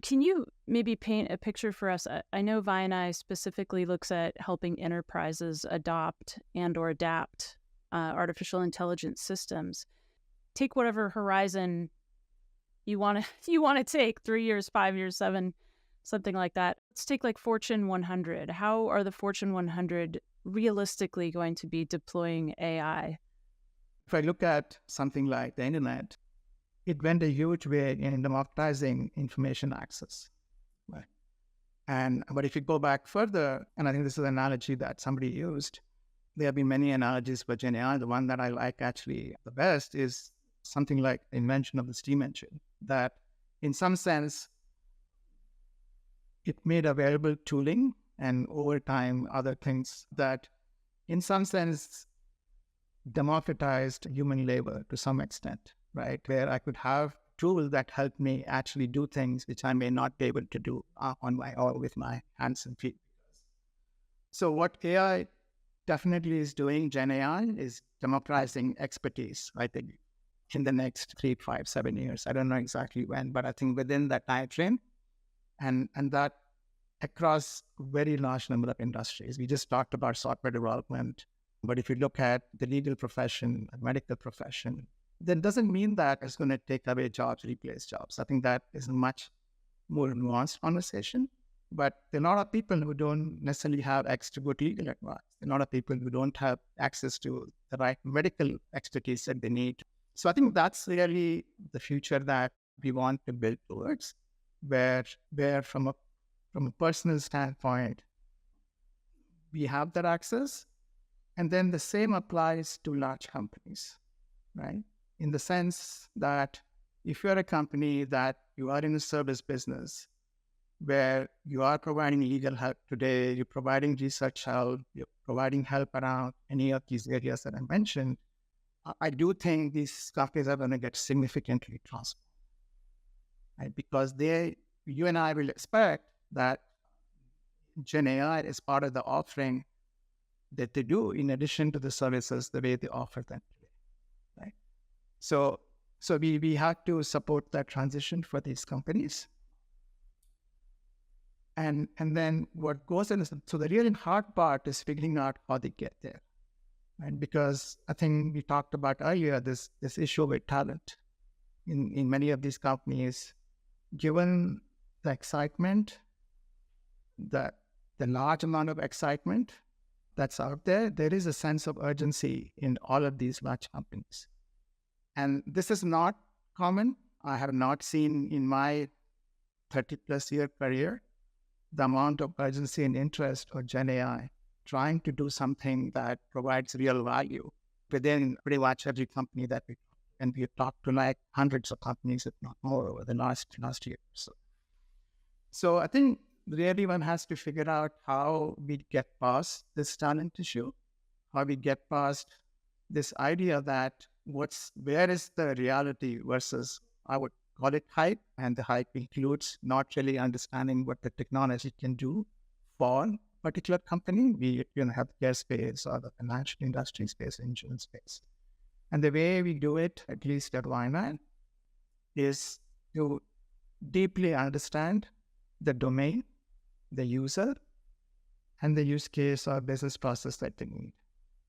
Can you maybe paint a picture for us? I know Vianai specifically looks at helping enterprises adopt and or adapt artificial intelligence systems. Take whatever horizon you want to you want to take, 3 years, 5 years, 7, something like that. Let's take like Fortune 100. How are the Fortune 100 realistically going to be deploying AI? If I look at something like the internet, it went a huge way in democratizing information access. Right? But if you go back further, and I think this is an analogy that somebody used, there have been many analogies for Gen AI. The one that I like actually the best is something like the invention of the steam engine, that in some sense, it made available tooling and over time other things that in some sense democratized human labor to some extent, right? Where I could have tools that help me actually do things which I may not be able to do on my own with my hands and feet. So what AI definitely is doing, Gen AI, is democratizing expertise, I think, in the next 3, 5, 7 years. I don't know exactly when, but I think within that time frame, and that across very large number of industries. We just talked about software development, but if you look at the legal profession, medical profession, that doesn't mean that it's going to take away jobs, replace jobs. I think that is a much more nuanced conversation. But there are a lot of people who don't necessarily have access to good legal advice. There are a lot of people who don't have access to the right medical expertise that they need. So I think that's really the future that we want to build towards, where from a personal standpoint, we have that access. And then the same applies to large companies, right? In the sense that if you're a company that you are in a service business where you are providing legal help today, you're providing research help, you're providing help around any of these areas that I mentioned, I do think these companies are going to get significantly transformed, right? Because you and I will expect that Gen AI is part of the offering that they do in addition to the services, the way they offer them today, right? So we have to support that transition for these companies. And then what goes in is, so the really hard part is figuring out how they get there, right? Because I think we talked about earlier this issue with talent in many of these companies, given the excitement, the large amount of excitement that's out there, there is a sense of urgency in all of these large companies. And this is not common. I have not seen in my 30 plus year career the amount of urgency and interest of Gen AI trying to do something that provides real value within pretty much every company that we've talked to like hundreds of companies, if not more, over the last year or so. So I think really one has to figure out how we get past this talent issue, how we get past this idea that where is the reality versus, I would call it hype, and the hype includes not really understanding what the technology can do for a particular company, be it in the healthcare space or the financial industry space, insurance space. And the way we do it, at least at Vianai, is to deeply understand the domain, the user, and the use case or business process that they need.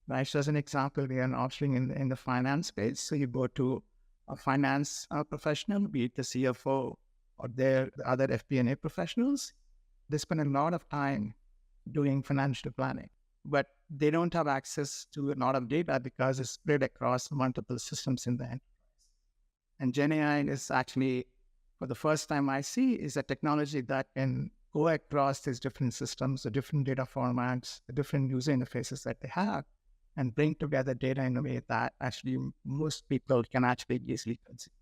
Right? So as an example, we are an offering in the finance space. So you go to a finance professional, be it the CFO or the other FP&A professionals. They spend a lot of time doing financial planning, but they don't have access to a lot of data because it's spread across multiple systems in the enterprise. And Gen AI is actually, for the first time I see, is a technology that can go across these different systems, the different data formats, the different user interfaces that they have, and bring together data in a way that actually most people can actually easily consume.